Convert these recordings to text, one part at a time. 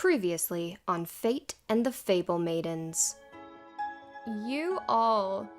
Previously on Fate and the Fablemaidens. You all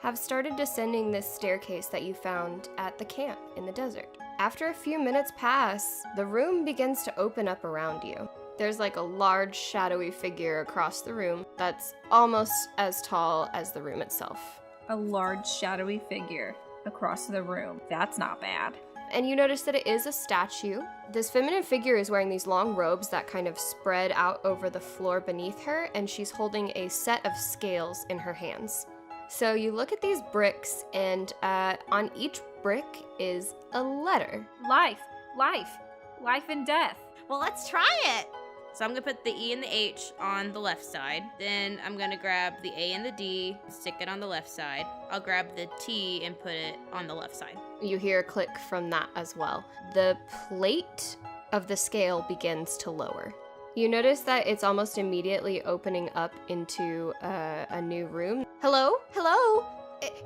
have started descending this staircase that you found at the camp in the desert. After a few minutes pass, the room begins to open up around you. There's like a large shadowy figure across the room that's almost as tall as the room itself. A large shadowy figure across the room. That's not bad. And you notice that it is a statue. This feminine figure is wearing these long robes that kind of spread out over the floor beneath her, and she's holding a set of scales in her hands. So you look at these bricks, and on each brick is a letter. Life and death. Well, let's try it. So I'm going to put the E and the H on the left side. Then I'm going to grab the A and the D, stick it on the left side. I'll grab the T and put it on the left side. You hear a click from that as well. The plate of the scale begins to lower. You notice that it's almost immediately opening up into a new room. Hello? Hello?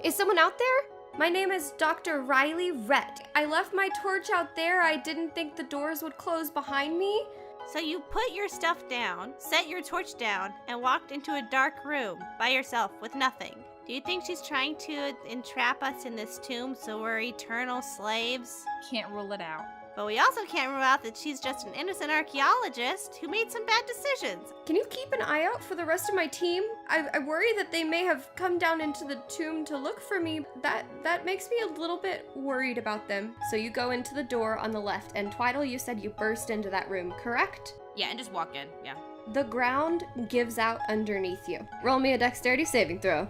Is someone out there? My name is Dr. Riley Rhett. I left my torch out there. I didn't think the doors would close behind me. So you put your stuff down, set your torch down, and walked into a dark room by yourself with nothing. Do you think she's trying to entrap us in this tomb so we're eternal slaves? Can't rule it out. But we also can't rule out that she's just an innocent archaeologist who made some bad decisions. Can you keep an eye out for the rest of my team? I worry that they may have come down into the tomb to look for me. That makes me a little bit worried about them. So you go into the door on the left, and Twyddle, you said you burst into that room, correct? Yeah, and just walk in, yeah. The ground gives out underneath you. Roll me a dexterity saving throw.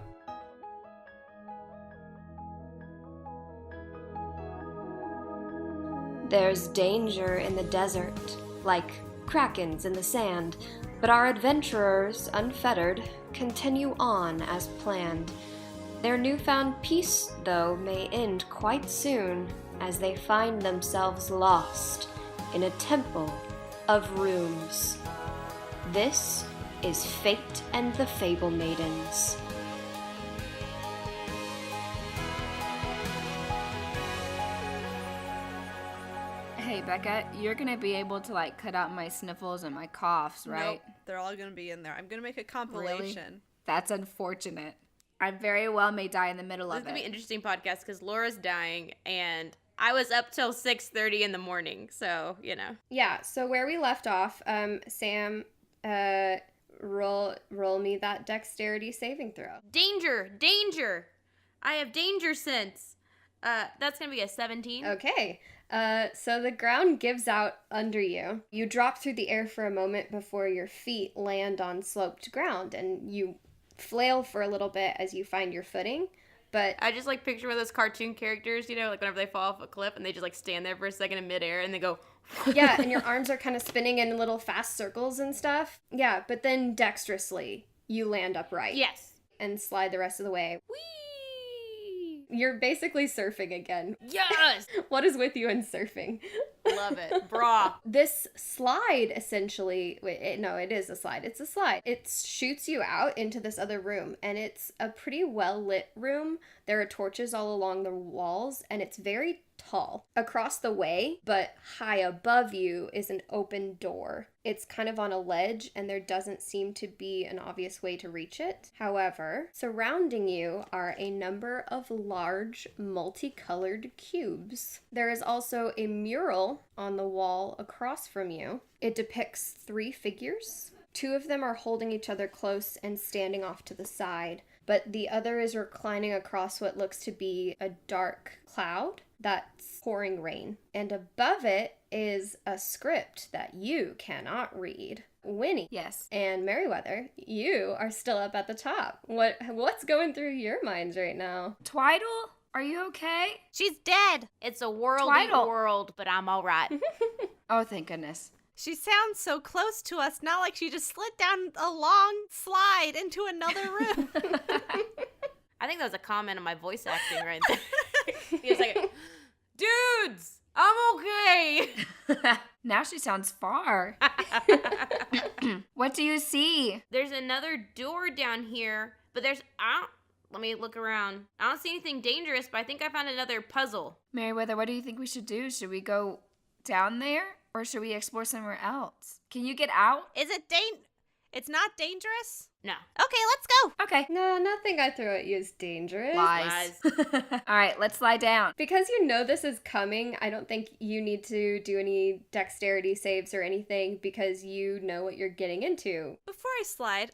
There's danger in the desert, like krakens in the sand, but our adventurers, unfettered, continue on as planned. Their newfound peace, though, may end quite soon as they find themselves lost in a temple of rooms. This is Fate and the Fablemaidens. Hey, Becca, you're gonna be able to, cut out my sniffles and my coughs, right? Nope, they're all gonna be in there. I'm gonna make a compilation. Really? That's unfortunate. I very well may die in the middle of it. This is gonna be an interesting podcast because Laura's dying, and I was up till 6:30 in the morning, so, you know. Yeah, so where we left off, Sam, roll me that dexterity saving throw. Danger! I have danger sense. That's gonna be a 17. Okay. So the ground gives out under you. You drop through the air for a moment before your feet land on sloped ground, and you flail for a little bit as you find your footing, but... I just, picture one of those cartoon characters, whenever they fall off a cliff and they just, stand there for a second in midair and they go... Yeah, and your arms are kind of spinning in little fast circles and stuff. Yeah, but then dexterously, you land upright. Yes. And slide the rest of the way. Whee! You're basically surfing again. Yes! What is with you and surfing? Love it. Brah. This slide, essentially... it is a slide. It's a slide. It shoots you out into this other room, and it's a pretty well-lit room. There are torches all along the walls, and it's very tall. Across the way, but high above you, is an open door. It's kind of on a ledge, and there doesn't seem to be an obvious way to reach it. However, surrounding you are a number of large, multicolored cubes. There is also a mural on the wall across from you. It depicts 3 figures. 2 of them are holding each other close and standing off to the side, but the other is reclining across what looks to be a dark cloud that's pouring rain. And above it is a script that you cannot read. Wynni. Yes. And Merryweather, you are still up at the top. What's going through your minds right now? Twyddle, are you okay? She's dead. It's a worldly world, but I'm all right. Oh, thank goodness. She sounds so close to us, not like she just slid down a long slide into another room. I think that was a comment on my voice acting right there. He was like, dudes, I'm okay. Now she sounds far. What do you see? There's another door down here, but let me look around. I don't see anything dangerous, but I think I found another puzzle. Merryweather, what do you think we should do? Should we go down there? Or should we explore somewhere else? Can you get out? Is it It's not dangerous? No. Okay, let's go. Okay. No, nothing I throw at you is dangerous. Lies. All right, let's lie down. Because you know this is coming, I don't think you need to do any dexterity saves or anything because you know what you're getting into. Before I slide,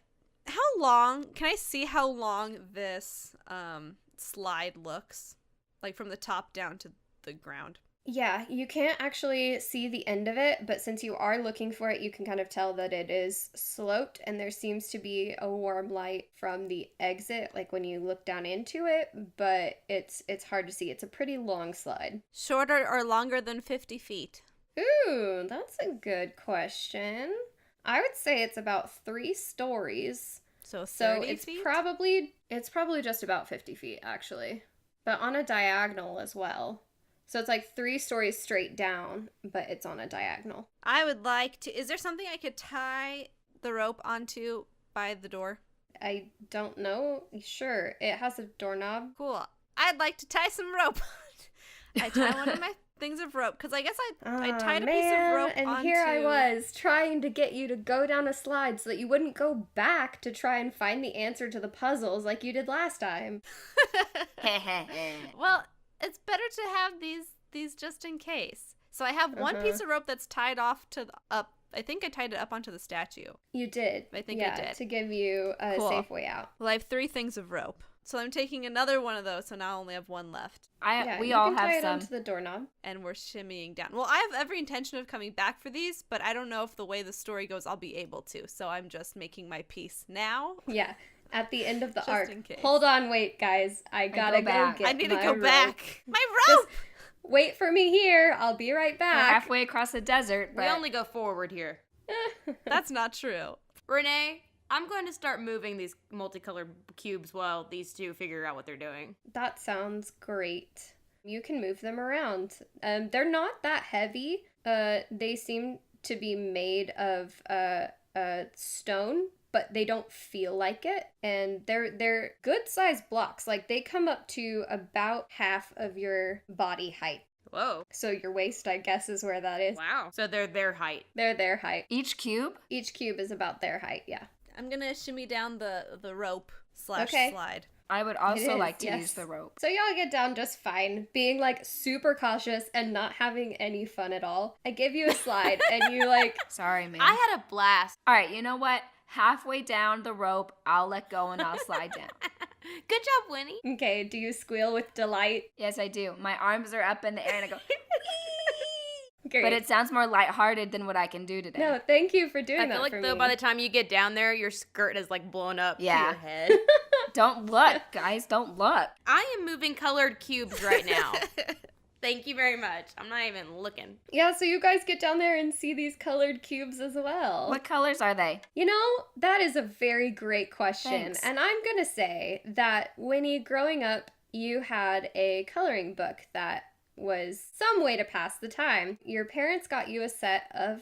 can I see how long this slide looks? Like from the top down to the ground. Yeah, you can't actually see the end of it, but since you are looking for it, you can kind of tell that it is sloped, and there seems to be a warm light from the exit, like when you look down into it, but it's hard to see. It's a pretty long slide. Shorter or longer than 50 feet? Ooh, that's a good question. I would say it's about 3 stories. So 30 So it's feet? probably just about 50 feet, actually, but on a diagonal as well. So it's like 3 stories straight down, but it's on a diagonal. I would like to... Is there something I could tie the rope onto by the door? I don't know. Sure, it has a doorknob. Cool. I'd like to tie some rope. I tie one of my things of rope, because I guess I tied a piece of rope and onto... here I was, trying to get you to go down a slide so that you wouldn't go back to try and find the answer to the puzzles like you did last time. Well, it's better to have these just in case. So I have one piece of rope that's tied off to up. I think I tied it up onto the statue. You did. I think I did. To give you a Cool. safe way out. Well, I have 3 things of rope. So I'm taking another one of those, so now I only have 1 left. We you all can tie have it some. onto the doorknob. And we're shimmying down. Well, I have every intention of coming back for these, but I don't know if the way the story goes I'll be able to. So I'm just making my peace now. Yeah. At the end of the Just arc. in case. Hold on, wait, guys. I gotta go go back. get I need to my go rope. back. My Just rope! wait for me here. I'll be right We're back. halfway across the desert, We but only go forward here. That's not true. Renee, I'm going to start moving these multicolored cubes while these 2 figure out what they're doing. That sounds great. You can move them around. They're not that heavy. They seem to be made of stone, but they don't feel like it. And they're good sized blocks. Like they come up to about half of your body height. Whoa. So your waist, I guess, is where that is. Wow. So they're their height. They're their height. each cube? Each cube is about their height, yeah. I'm going to shimmy down the rope / Okay. slide. I would also is, like to yes. use the rope. So y'all get down just fine, being like super cautious and not having any fun at all. I give you a slide and you like, Sorry, man. I had a blast. All right, you know what? Halfway down the rope, I'll let go and I'll slide down. Good job, Wynni. okay, do you squeal with delight? Yes, I do. My arms are up in the air and I go, Great. but it sounds more lighthearted than what I can do today. No, thank you for doing I that feel like for though me. by the time you get down there, your skirt is like blown up to Yeah. your head. Don't look, guys. Don't look. I am moving colored cubes right now. Thank you very much. I'm not even looking. Yeah, so you guys get down there and see these colored cubes as well. What colors are they? You know, that is a very great question. Thanks. And I'm going to say that Wynni, growing up, you had a coloring book that was some way to pass the time. Your parents got you a set of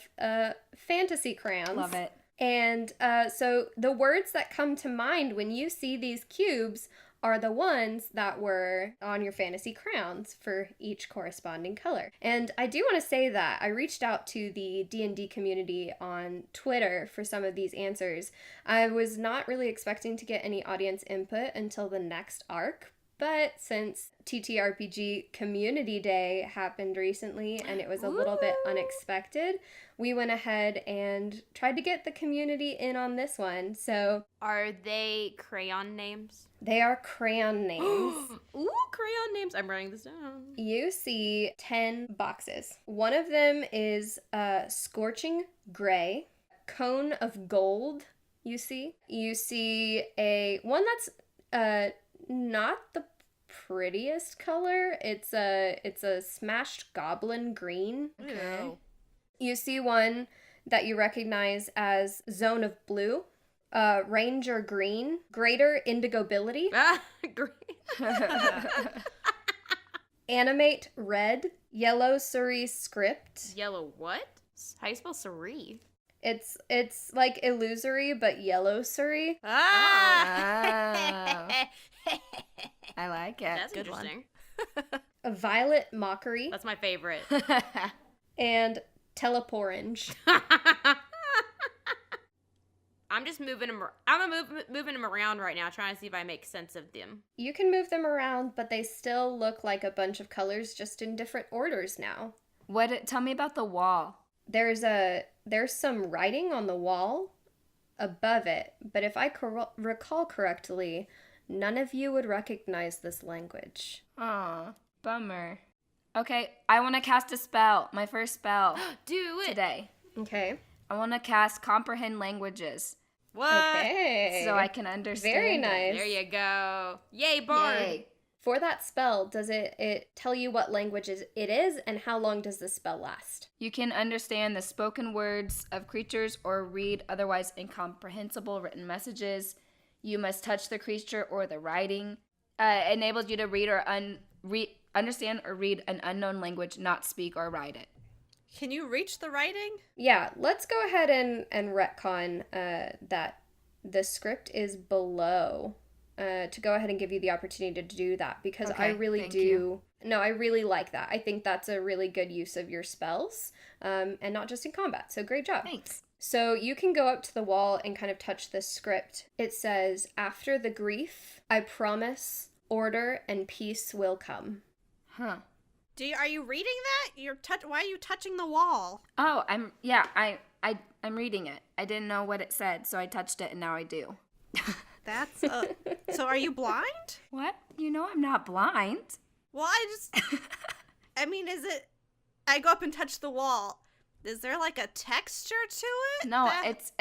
fantasy crayons. Love it. And so the words that come to mind when you see these cubes are the ones that were on your fantasy crayons for each corresponding color. And I do want to say that I reached out to the D&D community on Twitter for some of these answers. I was not really expecting to get any audience input until the next arc, but since TTRPG Community Day happened recently and it was a little bit unexpected, we went ahead and tried to get the community in on this one. So Are they crayon names? they are crayon names. Ooh, crayon names. I'm writing this down. You see 10 boxes. One of them is Scorching Gray, Cone of Gold, you see. You see one that's not the prettiest color. It's a smashed goblin green. Okay. You see one that you recognize as Zone of Blue, Ranger Green, Greater Indigability, Ah, green. Animate Red, Yellow Surrey Script. Yellow what? How do you spell Suri? It's like illusory but yellow Surrey. Ah! I like it. That's Good one. interesting. A Violet Mockery That's my favorite. and Teleporange. I'm just moving them. I'm moving them around right now, trying to see if I make sense of them. You can move them around, but they still look like a bunch of colors, just in different orders now. Tell me about the wall. There's some writing on the wall above it, but if I recall correctly, none of you would recognize this language. Aw, bummer. Okay, I want to cast a spell. My first spell. Do it today. Okay. I want to cast Comprehend Languages. What? Okay. So I can understand. Very it. nice. There you go. Yay, Bard. Yay. For that spell, does it tell you what language it is, and how long does the spell last? You can understand the spoken words of creatures or read otherwise incomprehensible written messages. You must touch the creature or the writing. Enables you to read or understand or read an unknown language, not speak or write it. Can you reach the writing? Yeah, let's go ahead and retcon that the script is below to go ahead and give you the opportunity to do that, because Okay, I really thank do. you. No, I really like that. I think that's a really good use of your spells, and not just in combat. So great job. Thanks. So you can go up to the wall and kind of touch this script. It says, "After the grief, I promise, order and peace will come." Huh. Are you reading that? Why are you touching the wall? Oh, I'm reading it. I didn't know what it said, so I touched it and now I do. That's so are you blind? What? You know I'm not blind. Well, I mean, I go up and touch the wall. Is there like a texture to it? No, it's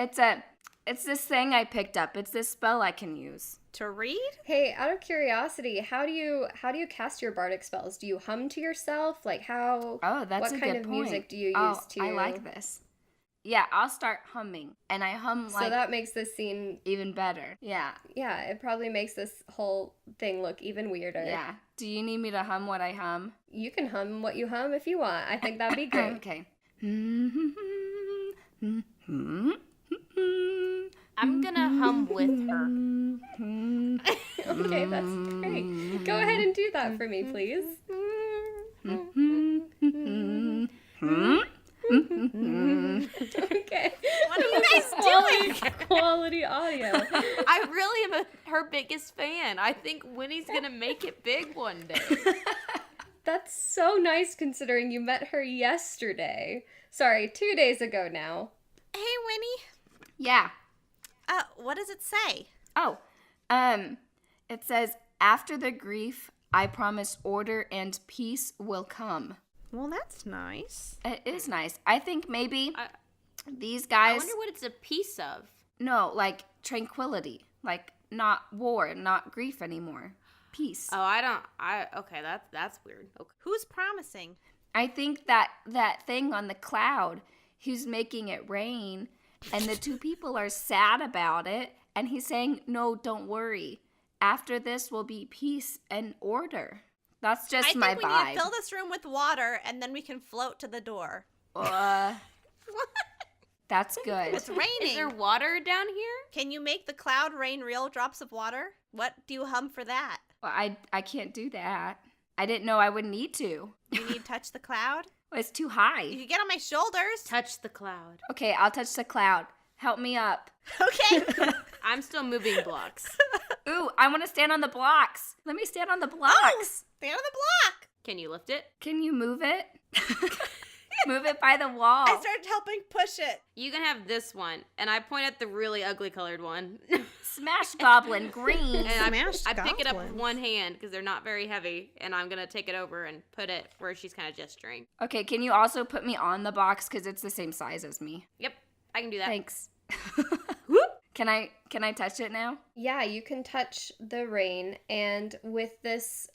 this thing I picked up. It's this spell I can use. To read? Hey, out of curiosity, how do you cast your bardic spells? Do you hum to yourself? Like how? Oh, that's a what kind good of point. music do you Oh, use to? I like this. Yeah, I'll start humming, and I hum So that makes this scene. even better. Yeah, Yeah, it probably makes this whole thing look even weirder. yeah. Do you need me to hum what I hum? You can hum what you hum if you want. I think that'd be great. Okay. I'm gonna hum with her. Okay, that's great. Go ahead and do that for me, please. Okay. What are you guys doing? Quality audio. I really am her biggest fan. I think Wynni's gonna make it big one day. That's so nice considering you met her yesterday. Sorry, 2 days ago now. Hey, Wynni. Yeah. What does it say? Oh, it says, "After the grief, I promise order and peace will come." Well, that's nice. It is nice. I think maybe these I guys. wonder what it's a piece of. No, like tranquility, like not war, not grief anymore. Peace. Oh, okay, that's weird. Okay. Who's promising? I think that thing on the cloud, who's making it rain, and the two people are sad about it, and he's saying, "No, don't worry. After this will be peace and order." That's just my I think we vibe. need to fill this room with water, and then we can float to the door. That's good. It's raining. Is there water down here? Can you make the cloud rain real drops of water? What do you hum for that? Well, I can't do that. I didn't know I would need to. You need to touch the cloud? Well, it's too You high. can get on my shoulders. Touch the cloud. Okay, I'll touch the cloud. Help me up. Okay. I'm still moving blocks. Ooh, I want to stand on the blocks. Let me stand on the blocks. Stand on the block. Can you lift it? Can you move it? Move it by the wall. I started helping push it. You can have this one, and I point at the really ugly colored one. Smash goblin green. And Smashed I pick it up with goblins. one hand because they're not very heavy, and I'm gonna take it over and put it where she's kind of gesturing. Okay, can you also put me on the box because it's the same size as me? Yep, I can do that. Thanks. Can I touch it now? Yeah, you can touch the rain, and with this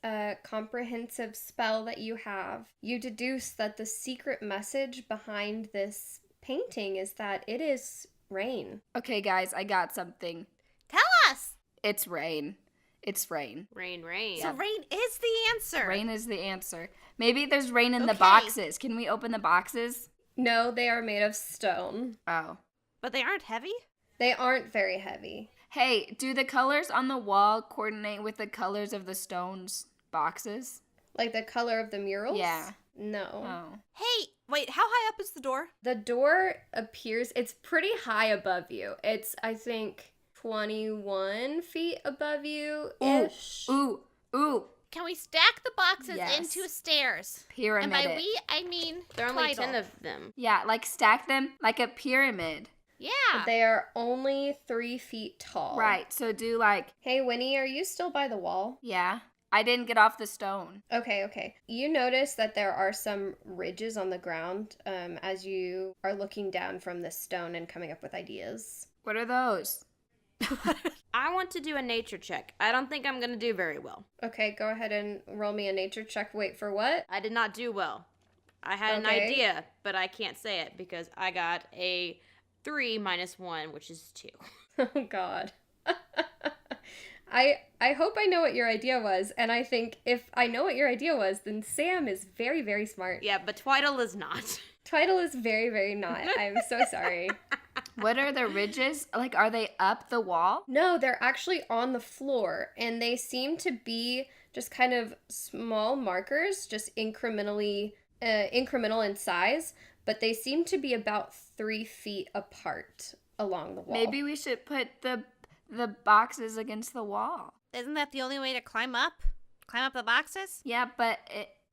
comprehensive spell that you have, you deduce that the secret message behind this painting is that it is rain. Okay, guys, I got something. Tell us. It's rain. It's rain. Rain, rain. So rain is the answer. Rain is the answer. Maybe there's rain in the Okay. boxes. Can we open the boxes? No, they are made of stone. Oh. But they aren't heavy? They aren't very heavy. Hey, do the colors on the wall coordinate with the colors of the stones boxes? Like the color of the murals? Yeah. No. Oh. Hey, Wait, how high up is the door? The door appears, it's pretty high above you. It's, I think, 21 feet above you-ish. Ooh. Can we stack the boxes Yes. into stairs? Pyramid And by it. we, I mean There are only Twyddle. 10 of them. Yeah, like stack them like a pyramid. Yeah. They are only 3 feet tall. Right, so do like, Hey, Wynni, are you still by the wall? yeah. I didn't get off the stone. Okay. You notice that there are some ridges on the ground as you are looking down from this stone and coming up with ideas. What are those? I want to do a nature check. I don't think I'm going to do very well. Okay, go ahead and roll me a nature check. Wait, for what? I did not do well. I had an Okay. idea, but I can't say it because I got a 3 minus 1, which is 2. Oh, God. I hope I know what your idea was, and I think if I know what your idea was, then Sam is very, very smart. Yeah, but Twyddle is not. Twyddle is very, very not. I'm so sorry. What are the ridges? Like, are they up the wall? No, they're actually on the floor, and they seem to be just kind of small markers, just incremental in size, but they seem to be about 3 feet apart along the wall. Maybe we should put the boxes against the wall. Isn't that the only way to climb up? Climb up the boxes? Yeah, but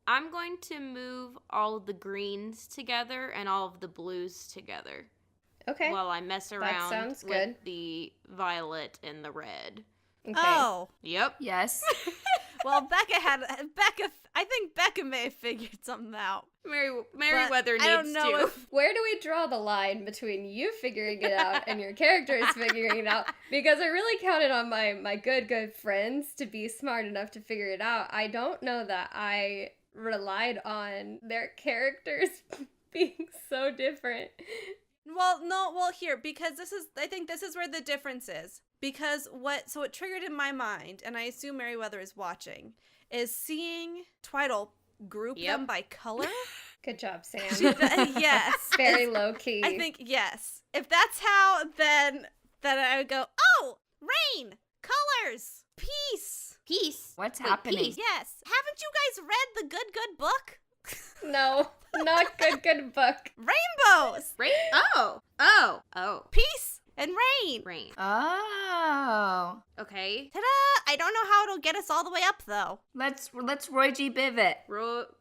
I'm going to move all of the greens together and all of the blues together Okay. while I mess around sounds with good. the violet and the red. Okay. Oh. Yep. yes. Well, I think Becca may have figured something out. Merryweather needs I don't know to. if Where do we draw the line between you figuring it out and your characters figuring it out? Because I really counted on my good friends to be smart enough to figure it out. I don't know that I relied on their characters being so different. Here, because I think this is where the difference is. Because what triggered in my mind, and I assume Merryweather is watching, is seeing Twyddle group them by color. Good job, Sam. Yes. Very low key. I think, yes. If that's how, then I would go, oh, rain, colors, peace. Peace. What's Wait, happening? peace. Yes. Haven't you guys read the Good book? No, not good book. Rainbows, Oh. peace, and rain. Rain. Oh. Okay. Ta-da! I don't know how it'll get us all the way up, though. Let's Roy G. Bivet.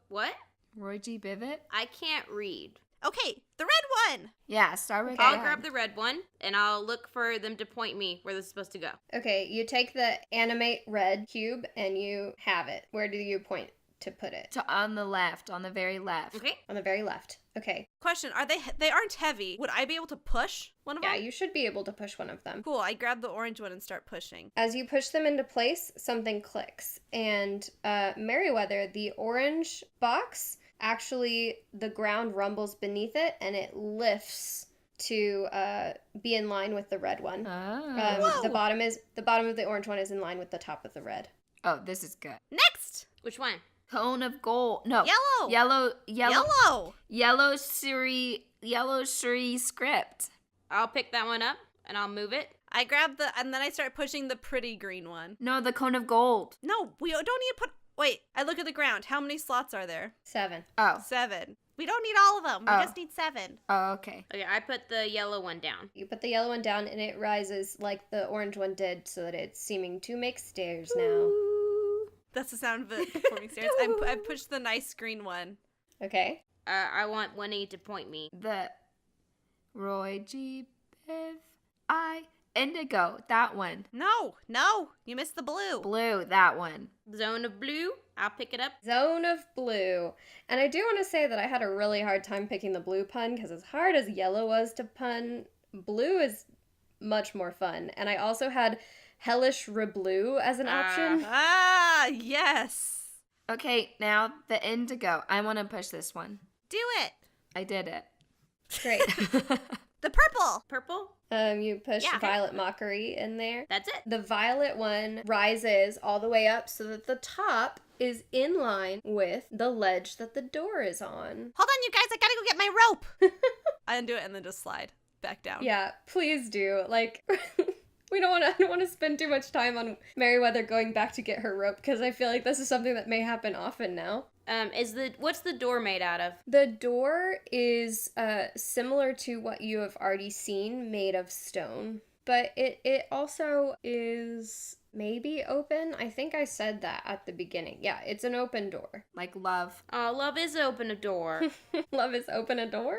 What? Roy G. Bivet? I can't read. Okay, the red one. Yeah, start with I'll that. grab the red one and I'll look for them to point me where this is supposed to go. Okay, you take the animate red cube and you have it. Where do you point to put it? On the left, on the very left. Okay. On the very left. Okay. Question, they aren't heavy. Would I be able to push one of Yeah, them? you should be able to push one of them. Cool, I grab the orange one and start pushing. As you push them into place, something clicks. And Merryweather, the orange box, actually, the ground rumbles beneath it and it lifts to be in line with the red one. Oh. The bottom of the orange one is in line with the top of the red. Oh, this is good. Next. Which one? Cone of gold. No. Yellow. Yellow Suri script. I'll pick that one up and I'll move it. I grab and then I start pushing the pretty green one. No, the cone of gold. No, we don't need to put, wait, I look at the ground. How many slots are there? 7. Oh. 7. We don't need all of them. We Oh. just need 7. Oh, okay. Okay, I put the yellow one down. You put the yellow one down and it rises like the orange one did so that it's seeming to make stairs now. That's the sound of it performing stairs. I pushed the nice green one. Okay. I want Wynni to point me. The Roy G. Biv. Indigo. That one. No, you missed the blue. Blue. That one. Zone of blue. I'll pick it up. Zone of blue. And I do want to say that I had a really hard time picking the blue pun because as hard as yellow was to pun, blue is much more fun. And I also had hellish reblue as an option. Ah, yes. Okay, now the indigo. I want to push this one. Do it. I did it. Great. The purple. Purple. You push Yeah. Violet Mockery in there. That's it. The violet one rises all the way up so that the top is in line with the ledge that the door is on. Hold on, you guys. I gotta go get my rope. I undo it and then just slide back down. Yeah, please do. Like, I don't want to spend too much time on Merryweather going back to get her rope, because I feel like this is something that may happen often now. What's the door made out of? The door is similar to what you have already seen, made of stone. But it also is maybe open. I think I said that at the beginning. Yeah, it's an open door. Like love. Love is open a door. Love is open a door?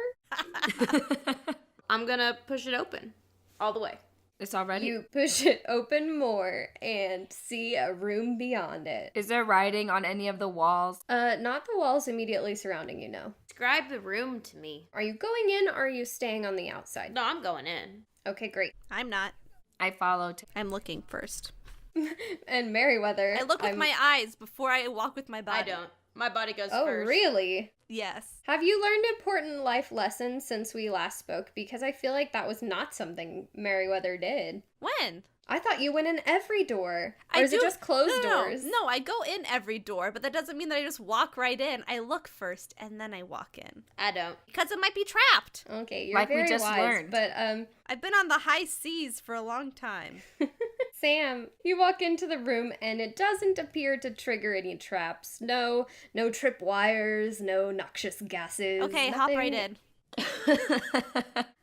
I'm gonna push it open all the way. It's already. You push it open more and see a room beyond it. Is there writing on any of the walls? Not the walls immediately surrounding you, no. Describe the room to me. Are you going in or are you staying on the outside? No, I'm going in. Okay, great. I'm not. I followed. I'm looking first. And Merryweather. I look with my eyes before I walk with my body. I don't. My body goes Oh, first. really? Yes. Have you learned important life lessons since we last spoke? Because I feel like that was not something Merryweather did. When? I thought you went in every door. Or I is it do- just closed no, doors? No, I go in every door, but that doesn't mean that I just walk right in. I look first and then I walk in. I don't. Because it might be trapped. Okay, you're Like we very just wise. learned. But I've been on the high seas for a long time. Sam, you walk into the room and it doesn't appear to trigger any traps. No trip wires, no noxious gases. Okay, hop nothing. right in.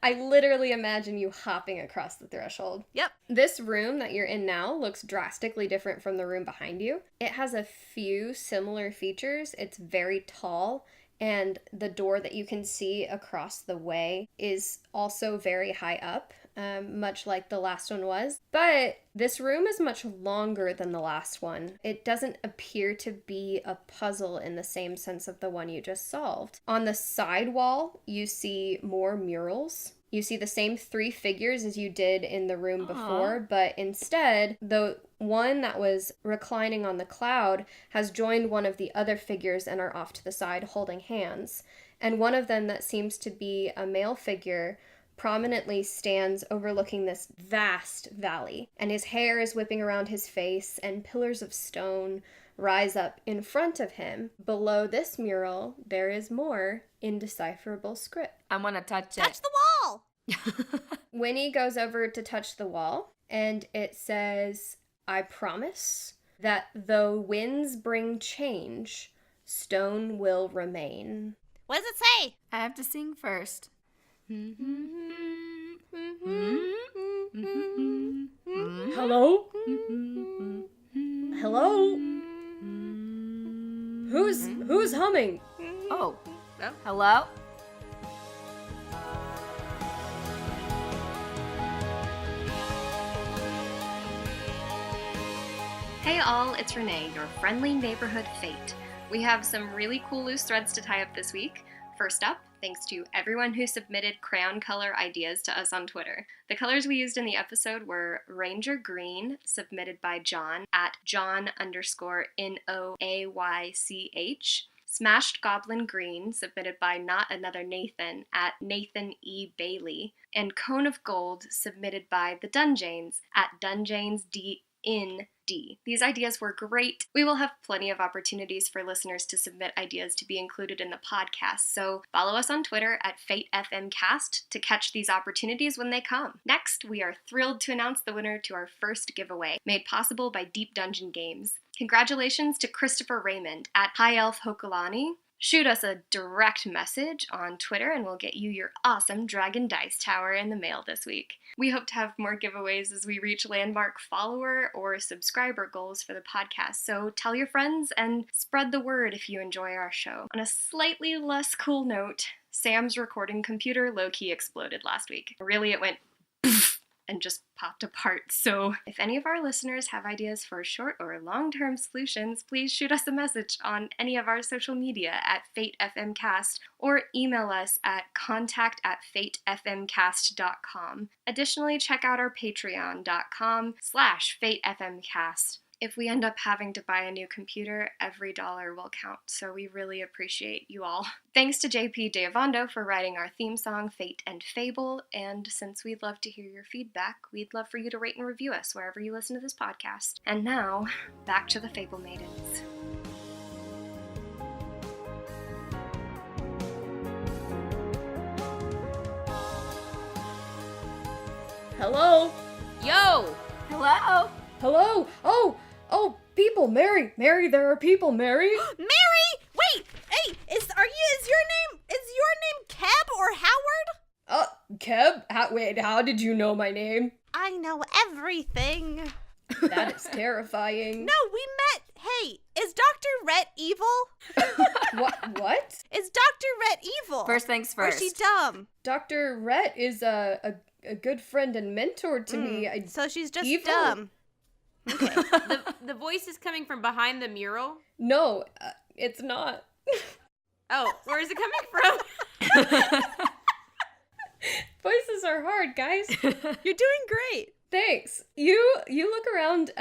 I literally imagine you hopping across the threshold. Yep. This room that you're in now looks drastically different from the room behind you. It has a few similar features. It's very tall, and the door that you can see across the way is also very high up, much like the last one was. But this room is much longer than the last one. It doesn't appear to be a puzzle in the same sense of the one you just solved. On the side wall, you see more murals. You see the same 3 figures as you did in the room before, but instead, the one that was reclining on the cloud has joined one of the other figures and are off to the side holding hands. And one of them that seems to be a male figure prominently stands overlooking this vast valley, and his hair is whipping around his face, and pillars of stone rise up in front of him. Below this mural, there is more indecipherable script. I want to touch it. Touch the wall! Wynni goes over to touch the wall, and it says, "I promise that though winds bring change, stone will remain." What does it say? I have to sing first. Hello? Hello? Who's humming? Oh. No? Hello? Hey all, it's Renee, your friendly neighborhood fate. We have some really cool loose threads to tie up this week. First up, thanks to everyone who submitted crayon color ideas to us on Twitter. The colors we used in the episode were Ranger Green, submitted by John at John_NOAYCH. Smashed Goblin Green, submitted by Not Another Nathan at Nathan E. Bailey. And Cone of Gold, submitted by The Dunjanes at DunjanesDND. These ideas were great. We will have plenty of opportunities for listeners to submit ideas to be included in the podcast, so follow us on Twitter at fateFMCast to catch these opportunities when they come. Next, we are thrilled to announce the winner to our first giveaway, made possible by Deep Dungeon Games. Congratulations to Christopher Raymond at High Elf Hokulani. Shoot us a direct message on Twitter and we'll get you your awesome Dragon Dice Tower in the mail this week. We hope to have more giveaways as we reach landmark follower or subscriber goals for the podcast, so tell your friends and spread the word if you enjoy our show. On a slightly less cool note, Sam's recording computer low-key exploded last week. Really, it went and just popped apart. So if any of our listeners have ideas for short or long-term solutions, please shoot us a message on any of our social media at fateFMcast or email us at contact@fatefmcast.com. Additionally, check out our patreon.com/fatefmcast. If we end up having to buy a new computer, every dollar will count, so we really appreciate you all. Thanks to JP Deavondo for writing our theme song, Fate and Fable, and since we'd love to hear your feedback, we'd love for you to rate and review us wherever you listen to this podcast. And now, back to the Fablemaidens. Hello? Yo! Hello? Hello? Oh, people, Mary, there are people, Mary. Mary! Wait! Hey, is your name Keb or Howard? Keb? How did you know my name? I know everything. That is terrifying. No, we met. Hey, is Dr. Rhett evil? What? Is Dr. Rhett evil? First things Or first. is she dumb? Dr. Rhett is a good friend and mentor to me. So she's just evil? dumb. Okay. The voice is coming from behind the mural. No, it's not. Oh, where is it coming from? Voices are hard, guys. You're doing great. Thanks. You look around,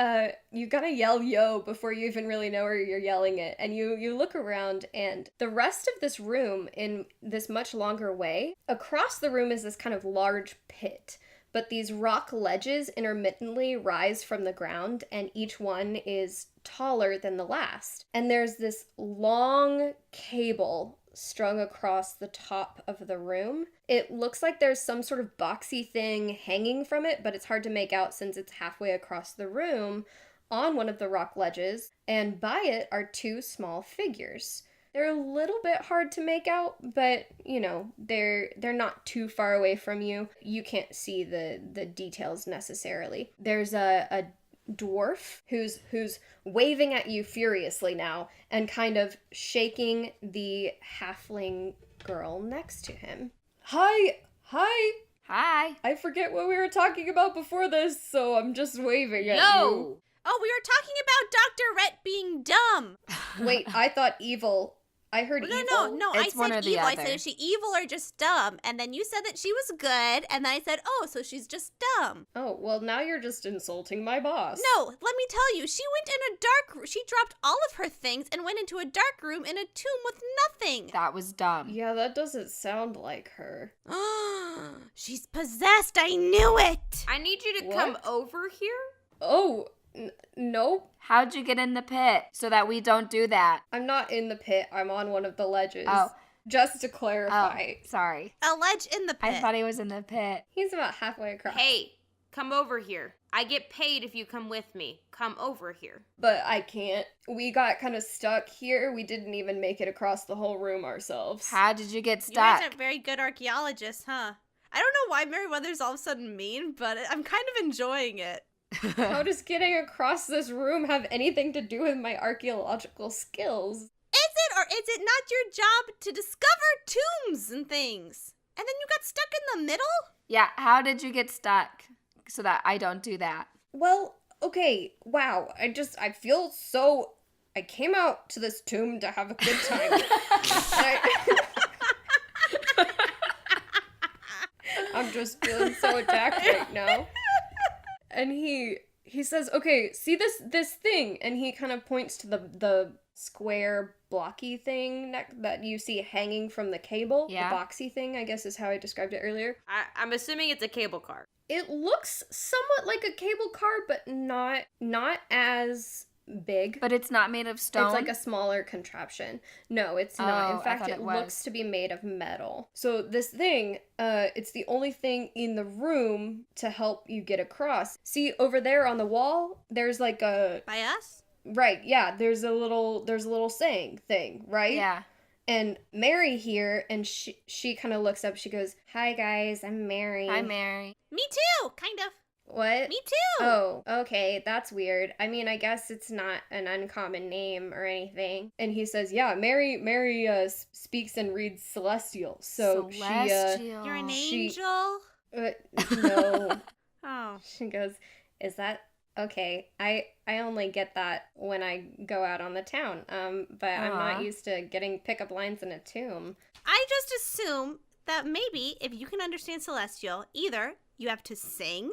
you gotta yell yo before you even really know where you're yelling it. And you look around and the rest of this room in this much longer way, across the room is this kind of large pit. But these rock ledges intermittently rise from the ground and each one is taller than the last. And there's this long cable strung across the top of the room. It looks like there's some sort of boxy thing hanging from it, but it's hard to make out since it's halfway across the room on one of the rock ledges, and by it are two small figures. They're a little bit hard to make out, but you know, they're not too far away from you. You can't see the details necessarily. There's a dwarf who's waving at you furiously now and kind of shaking the halfling girl next to him. Hi. Hi. I forget what we were talking about before this, so I'm just waving at you. Yo! Oh, we were talking about Dr. Rhett being dumb. Wait, I thought evil. I heard evil. No. It's I one said or the evil. I other. said, is she evil or just dumb? And then you said that she was good. And then I said, oh, so she's just dumb. Oh, well, now you're just insulting my boss. No, let me tell you. She went in a dark room. She dropped all of her things and went into a dark room in a tomb with nothing. That was dumb. Yeah, that doesn't sound like her. She's possessed. I knew it. I need you to What? come over here. Oh, nope. How'd you get in the pit so that we don't do that? I'm not in the pit. I'm on one of the ledges. Oh. Just to clarify. Oh, sorry. A ledge in the pit. I thought he was in the pit. He's about halfway across. Hey, come over here. I get paid if you come with me. Come over here. But I can't. We got kind of stuck here. We didn't even make it across the whole room ourselves. How did you get You guys stuck? aren't very good archaeologists, huh? I don't know why Merryweather's all of a sudden mean, but I'm kind of enjoying it. How does getting across this room have anything to do with my archaeological skills? Is it or is it not your job to discover tombs and things? And then you got stuck in the middle? Yeah, how did you get stuck so that I don't do that? Well, okay, wow. I feel so... I came out to this tomb to have a good time. I'm just feeling so attacked right now. And he says, okay, see this thing? And he kind of points to the square blocky thing that you see hanging from the cable. Yeah. The boxy thing, I guess is how I described it earlier. I'm assuming it's a cable car. It looks somewhat like a cable car, but not as big. But it's not made of stone? It's like a smaller contraption. No, it's not. Oh, In I fact, thought it it was. looks to be made of metal. So this thing, it's the only thing in the room to help you get across. See, over there on the wall, there's like a... By us? Right, yeah, there's a little saying thing, right? Yeah. And Mary here, and she kind of looks up, she goes, "Hi guys, I'm Mary." Hi, Mary. Me too, kind of. What? Me too. Oh, okay, that's weird. I mean, I guess it's not an uncommon name or anything. And he says, yeah, Mary speaks and reads Celestial. So Celestial. You're an she- angel? no. Oh. She goes, is that okay? I only get that when I go out on the town. But I'm Aw. not used to getting pickup lines in a tomb. I just assume that maybe if you can understand Celestial, either you have to sing,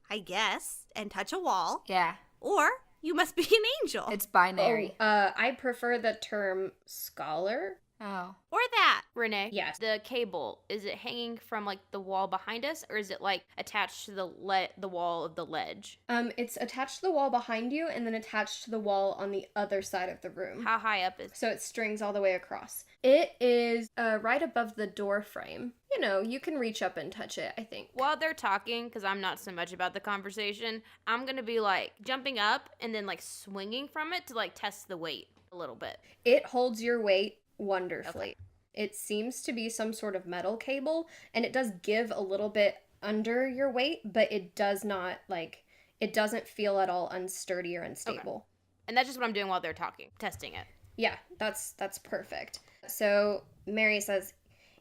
I guess, and touch a wall, Yeah, or you must be an angel. it's binary. I prefer the term scholar. Oh. Or that. Renee, Yes. the cable, is it hanging from like the wall behind us, or is it like attached to the wall of the ledge? It's attached to the wall behind you and then attached to the wall on the other side of the room. How high up is So it strings all the way across. It is right above the door frame. You know, you can reach up and touch it, I think. While they're talking, because I'm not so much about the conversation, I'm going to be like jumping up and then like swinging from it to like test the weight a little bit. It holds your weight wonderfully. It seems to be some sort of metal cable, and it does give a little bit under your weight, but it does not, like, it doesn't feel at all unsturdy or unstable. And that's just what I'm doing while they're talking, testing it. Yeah, that's perfect. So Mary says,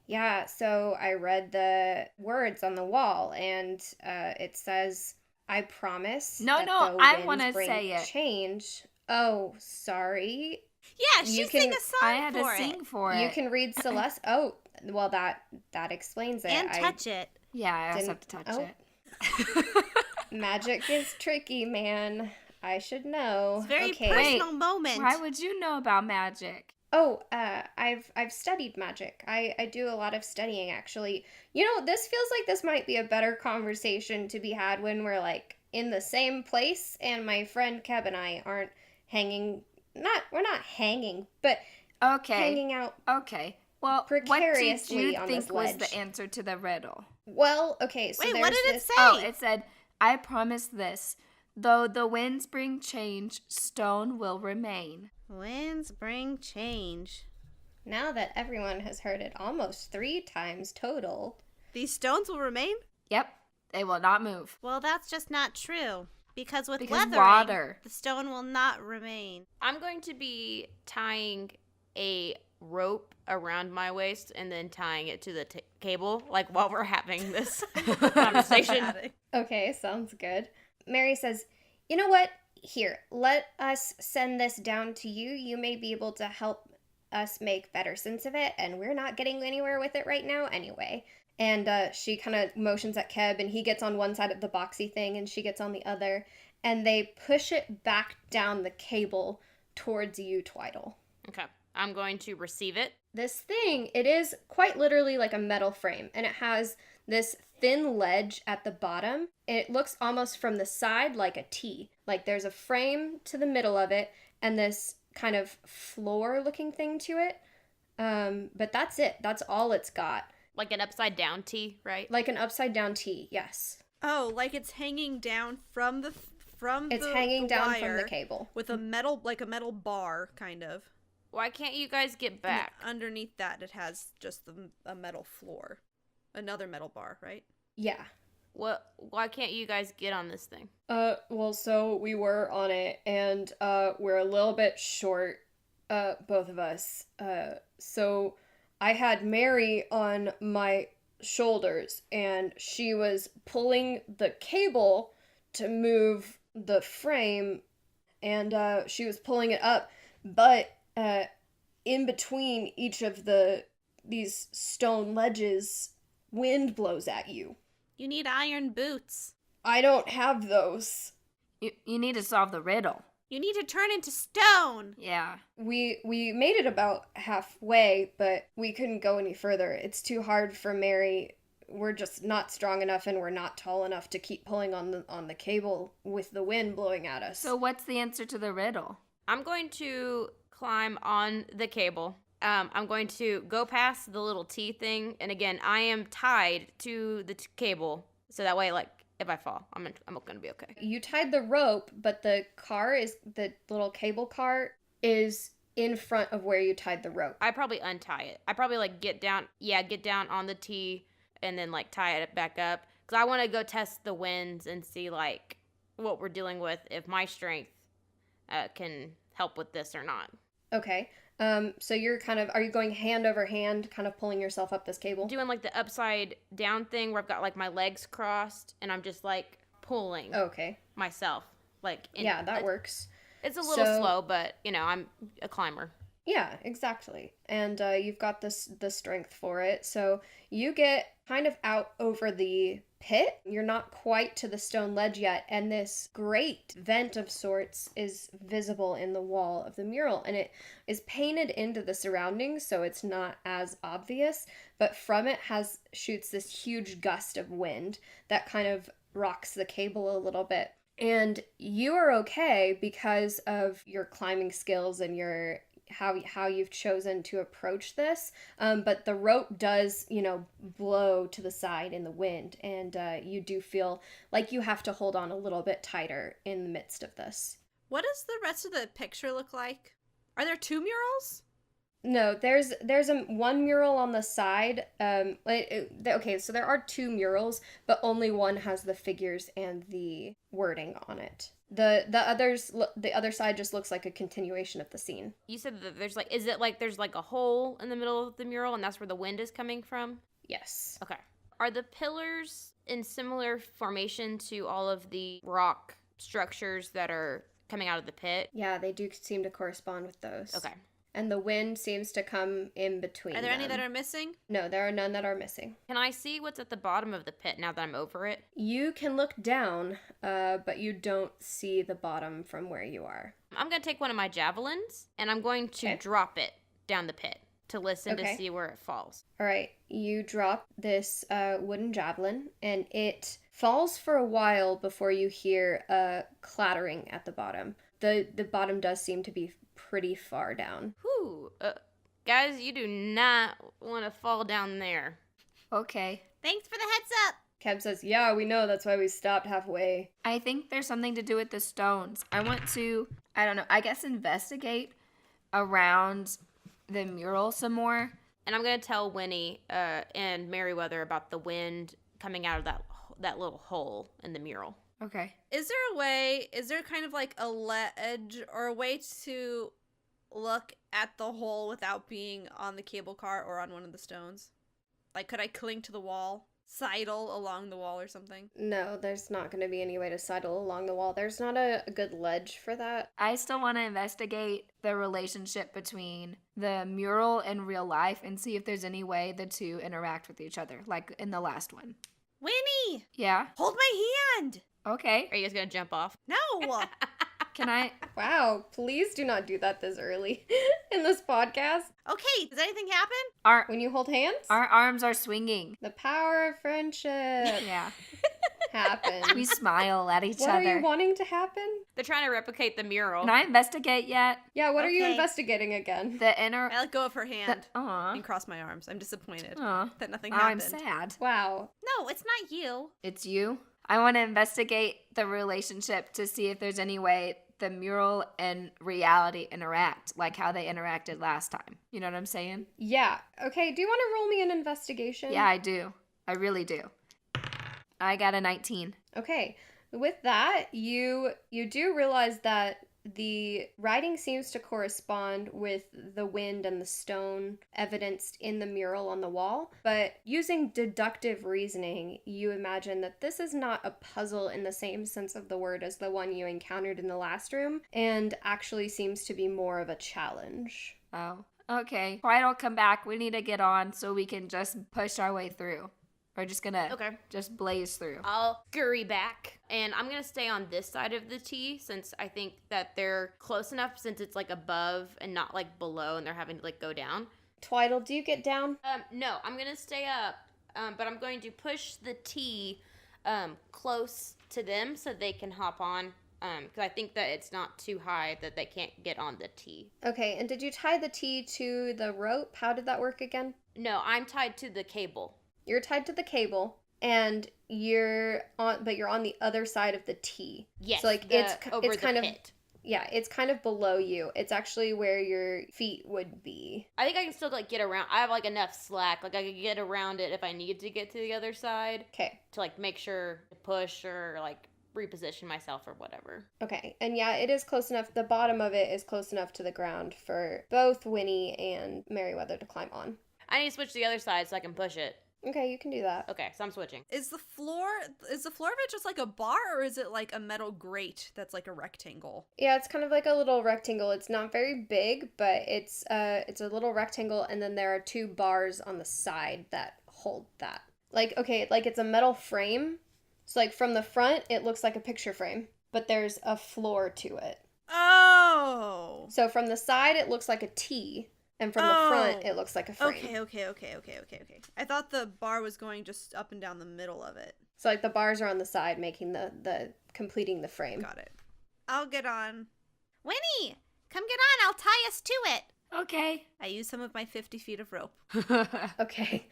yeah, so I read the words on the wall, and it says, I promise No, that no, the I winds wanna bring say it. change. Oh, sorry. Yeah, You she sang can- a song I had for to sing it. for it. You can read Celeste. Oh, well, that explains it. And touch it. Yeah, I also have to didn't- touch oh. it. Magic is tricky, man. I should know. It's a very okay. personal moment. Why would you know about magic? Oh, I've studied magic. I do a lot of studying, actually. You know, this feels like this might be a better conversation to be had when we're like in the same place, and my friend Keb and I aren't hanging. We're not hanging, but Okay. hanging out. Okay. Well, what did Precariously you on think this was ledge. the answer to the riddle? Well, okay. So Wait, there's what did it this. say? Oh, it said, I promise this. Though the winds bring change, stone will remain. Winds bring change. Now that everyone has heard it almost 3 times total. These stones will remain? Yep. They will not move. Well, that's just not true. Because with Because weathering, water. the stone will not remain. I'm going to be tying a rope around my waist and then tying it to the cable, like while we're having this conversation. Okay, sounds good. Mary says, you know what? Here, let us send this down to you. You may be able to help us make better sense of it, and we're not getting anywhere with it right now anyway. And she kind of motions at Keb, and he gets on one side of the boxy thing, and she gets on the other, and they push it back down the cable towards you, Twyddle. Okay, I'm going to receive it. This thing, it is quite literally like a metal frame, and it has this thin ledge at the bottom. It looks almost from the side like a T. Like there's a frame to the middle of it, and this kind of floor-looking thing to it. But that's it. That's all it's got. Like an upside down T, right? Like an upside-down T, yes. Oh, like it's hanging down from the It's hanging down from wire the cable. with a metal, like a metal bar, kind of. Why can't you guys get And back? underneath that, it has just a metal floor, another metal bar, right? Yeah. Why can't you guys get on this thing? Well, so we were on it, and, we're a little bit short, both of us. So I had Mary on my shoulders, and she was pulling the cable to move the frame, and, she was pulling it up, but, in between each of these stone ledges, wind blows at you. You need iron boots. I don't have those. You need to solve the riddle. You need to turn into stone. Yeah. We made it about halfway, but we couldn't go any further. It's too hard for Mary. We're just not strong enough, and we're not tall enough to keep pulling on the cable with the wind blowing at us. So what's the answer to the riddle? I'm going to climb on the cable. I'm going to go past the little T thing, and again, I am tied to the cable, so that way, like, if I fall, I'm gonna be okay. You tied the rope, but the little cable car is in front of where you tied the rope. I probably untie it. I probably like get down on the T, and then like tie it back up, because I want to go test the winds and see like what we're dealing with, if my strength can help with this or not. Okay. So you're are you going hand over hand, kind of pulling yourself up this cable? Doing like the upside down thing where I've got like my legs crossed and I'm just like pulling Okay. myself. Like Yeah, that works. It's a little So- slow, but you know, I'm a climber. Yeah, exactly. And you've got the strength for it. So you get kind of out over the pit. You're not quite to the stone ledge yet, and this great vent of sorts is visible in the wall of the mural, and it is painted into the surroundings, so it's not as obvious, but from it shoots this huge gust of wind that kind of rocks the cable a little bit. And you are okay because of your climbing skills and your how you've chosen to approach this, but the rope does, blow to the side in the wind, and you do feel like you have to hold on a little bit tighter in the midst of this. What does the rest of the picture look like? Are there 2 murals? No, there's one mural on the side. Okay, so there are 2 murals, but only one has the figures and the wording on it. The other side just looks like a continuation of the scene. You said that there's is it there's a hole in the middle of the mural and that's where the wind is coming from? Yes. Okay. Are the pillars in similar formation to all of the rock structures that are coming out of the pit? Yeah, they do seem to correspond with those. Okay. And the wind seems to come in between. Are there any them. that are missing? No, there are none that are missing. Can I see what's at the bottom of the pit now that I'm over it? You can look down, but you don't see the bottom from where you are. I'm going to take one of my javelins, and I'm going to drop it down the pit to listen to see where it falls. All right, you drop this wooden javelin, and it falls for a while before you hear a clattering at the bottom. The bottom does seem to be pretty far down. Whew. Guys, you do not want to fall down there. Okay. Thanks for the heads up. Keb says, yeah, we know, that's why we stopped halfway. I think there's something to do with the stones. I want to, I guess investigate around the mural some more. And I'm going to tell Wynni and Merryweather about the wind coming out of that little hole in the mural. Okay. Is there kind of a ledge or a way to look at the hole without being on the cable car or on one of the stones? Could I cling to the wall? Sidle along the wall or something? No, there's not going to be any way to sidle along the wall. There's not a good ledge for that. I still want to investigate the relationship between the mural and real life and see if there's any way the two interact with each other, like in the last one. Wynni! Yeah? Hold my hand! Okay. Are you guys going to jump off? No! Can I? Wow, please do not do that this early in this podcast. Okay, does anything happen? When you hold hands, Our arms are swinging. the power of friendship Yeah. happens. We smile at each What other. are you wanting to happen? They're trying to replicate the mural. Can I investigate yet? Yeah, what are you Okay. investigating again? The inner. I let go of her hand Aw. and cross my arms. I'm disappointed Aw. that nothing I'm happened. sad. Wow. No, it's not you. It's you. I want to investigate the relationship to see if there's any way the mural and reality interact, like how they interacted last time. You know what I'm saying? Yeah. Okay, do you want to roll me an investigation? Yeah, I do. I really do. I got a 19. Okay. With that, you do realize that the writing seems to correspond with the wind and the stone evidenced in the mural on the wall, but using deductive reasoning, you imagine that this is not a puzzle in the same sense of the word as the one you encountered in the last room, and actually seems to be more of a challenge. Oh, okay. Twyddle, come back. We need to get on so we can just push our way through. We're just gonna just blaze through. I'll scurry back, and I'm gonna stay on this side of the T since I think that they're close enough since it's above and not below, and they're having to go down. Twyddle, do you get down? No, I'm gonna stay up, but I'm going to push the T close to them so they can hop on. Because I think that it's not too high that they can't get on the T. Okay, and did you tie the T to the rope? How did that work again? No, I'm tied to the cable. You're tied to the cable, and you're on the other side of the T. Yes, So it's kind of pit. Yeah, it's kind of below you. It's actually where your feet would be. I think I can still get around. I have enough slack. I could get around it if I need to get to the other side. Okay. To make sure to push or reposition myself or whatever. Okay. And yeah, it is close enough. The bottom of it is close enough to the ground for both Wynni and Merryweather to climb on. I need to switch to the other side so I can push it. Okay, you can do that. Okay, so I'm switching. Is the floor of it just a bar, or is it a metal grate that's a rectangle? Yeah, it's kind of like a little rectangle. It's not very big, but it's a little rectangle, and then there are 2 bars on the side that hold that. Like, okay, like it's a metal frame. So, like, from the front, it looks like a picture frame, but there's a floor to it. Oh. So, from the side, it looks like a T, and from the front, it looks like a frame. Okay. I thought the bar was going just up and down the middle of it. So, like, the bars are on the side, making the completing the frame. Got it. I'll get on. Wynni, come get on. I'll tie us to it. Okay. I use some of my 50 feet of rope. Okay.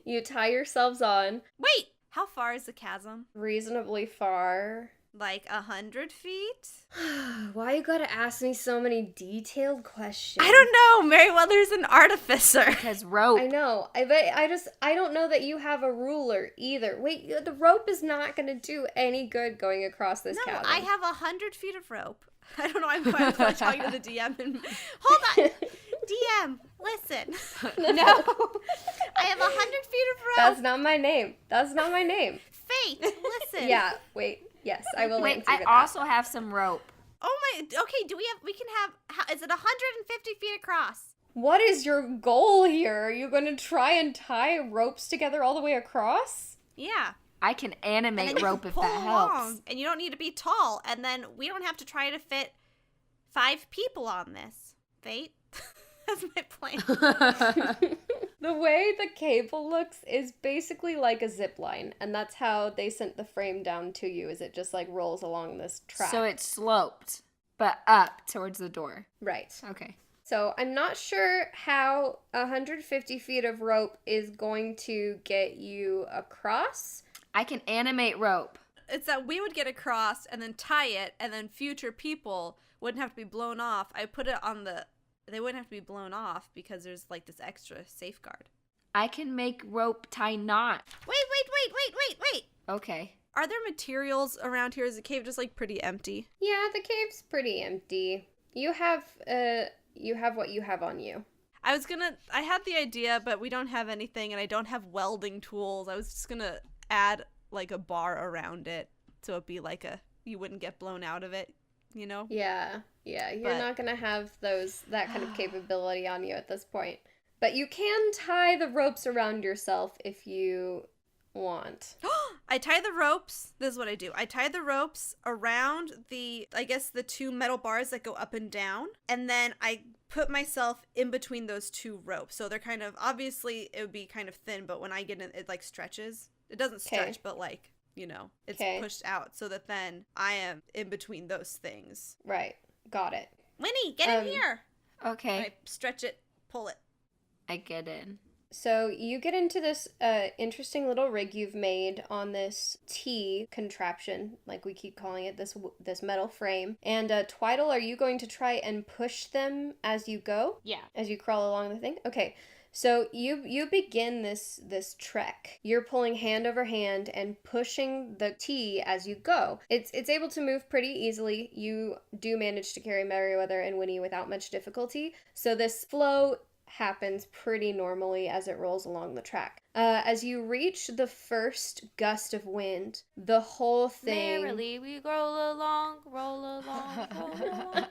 You tie yourselves on Wait! How far is the chasm? reasonably far. Like 100 feet? Why you gotta ask me so many detailed questions? I don't know. Merryweather's an artificer. Because rope. I know. I don't know that you have a ruler either. Wait, the rope is not gonna do any good going across this No, chasm. I have 100 feet of rope. I don't know. I'm like talking to the DM and Hold on. DM, listen. No. I have 100 feet of rope. That's not my name. That's not my name. Fate, listen. Yeah, wait. Yes, I will Wait, answer I that. also have some rope. Oh my, okay, we can have, is it 150 feet across? What is your goal here? Are you going to try and tie ropes together all the way across? Yeah. I can And then animate you rope can if pull that along, helps. and you don't need to be tall, and then we don't have to try to fit 5 people on this. Fate? That's my plan. The way the cable looks is basically like a zip line, and that's how they sent the frame down to you, is it just like rolls along this track. So it's sloped, but up towards the door. Right. Okay. So I'm not sure how 150 feet of rope is going to get you across. I can animate rope. it's that we would get across and then tie it, and then future people wouldn't have to be blown off. I put it on the... They wouldn't have to be blown off because there's like this extra safeguard. I can make rope tie knot. Wait. Okay. Are there materials around here? Is the cave just like pretty empty? Yeah, the cave's pretty empty. You have what you have on you. I had the idea, but we don't have anything, and I don't have welding tools. I was just gonna add like a bar around it so it'd be like you wouldn't get blown out of it, you know? Yeah, you're But- not gonna have that kind of capability on you at this point. But you can tie the ropes around yourself if you want. I tie the ropes. This is what I do. I tie the ropes around the two metal bars that go up and down. And then I put myself in between those two ropes. So they're kind of, obviously it would be kind of thin, but when I get in, it like stretches. It doesn't stretch, but like, it's pushed out so that then I am in between those things. Right, got it. Wynni, get in here. Okay. I stretch it, pull it. I get in. So you get into this interesting little rig you've made on this T contraption, like we keep calling it, this metal frame. And Twyddle, are you going to try and push them as you go? Yeah. As you crawl along the thing? Okay. So you begin this trek. You're pulling hand over hand and pushing the T as you go. It's able to move pretty easily. You do manage to carry Merryweather and Wynni without much difficulty. So this flow happens pretty normally as it rolls along the track. As you reach the first gust of wind, the whole thing... Merrily we roll along, roll along, roll along.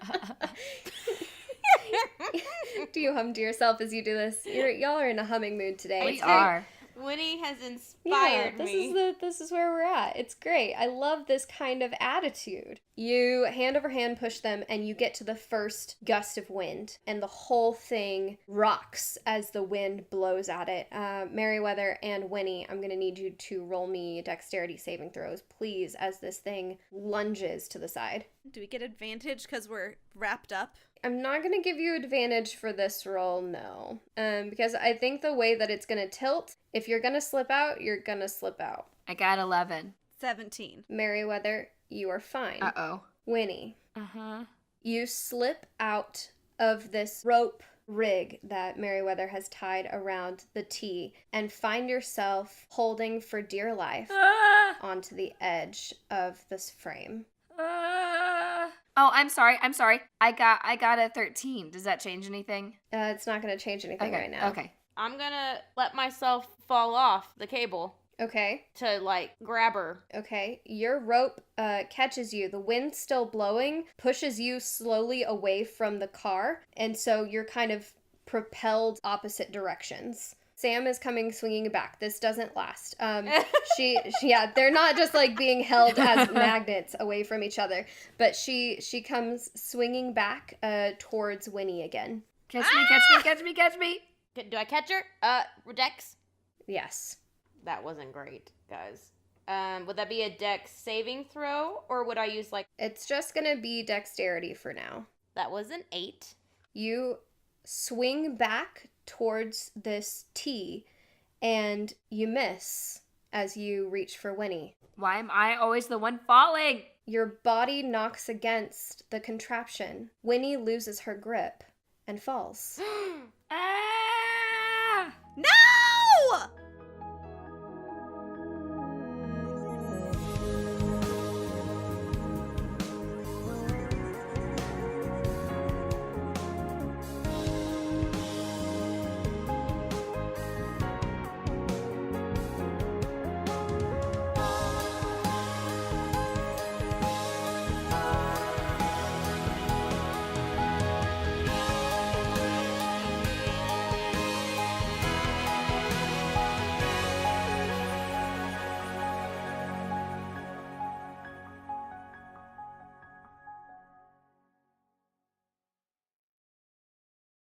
Do you hum to yourself as you do this? Y'all are in a humming mood today. We It's very- are. Wynni has Yeah, inspired me. this is where we're at. It's great. I love this kind of attitude. You hand over hand push them and you get to the first gust of wind and the whole thing rocks as the wind blows at it. Merryweather and Wynni, I'm going to need you to roll me dexterity saving throws, please, as this thing lunges to the side. Do we get advantage because we're wrapped up? I'm not going to give you advantage for this roll, no. Because I think the way that it's going to tilt, if you're going to slip out, you're going to slip out. I got 11. 17. Merryweather, you are fine. Uh-oh. Wynni, Uh-huh. you slip out of this rope rig that Merryweather has tied around the T and find yourself holding for dear life Ah! onto the edge of this frame. Ah! Oh, I'm sorry. I got a 13. Does that change anything? It's not going to change anything Okay. right now. Okay. I'm gonna let myself fall off the cable Okay. to like grab her. Okay. Your rope catches you. The wind still blowing pushes you slowly away from the car, and so you're kind of propelled opposite directions. Sam is coming swinging back. This doesn't last. Yeah, they're not just like being held as magnets away from each other, but she comes swinging back towards Wynni again. Catch me. Do I catch her? Dex? Yes. That wasn't great, guys. Would that be a Dex saving throw, or would I use like... It's just gonna be dexterity for now. That was an 8. You swing back towards this T, and you miss as you reach for Wynni. Why am I always the one falling? Your body knocks against the contraption. Wynni loses her grip and falls. Ah!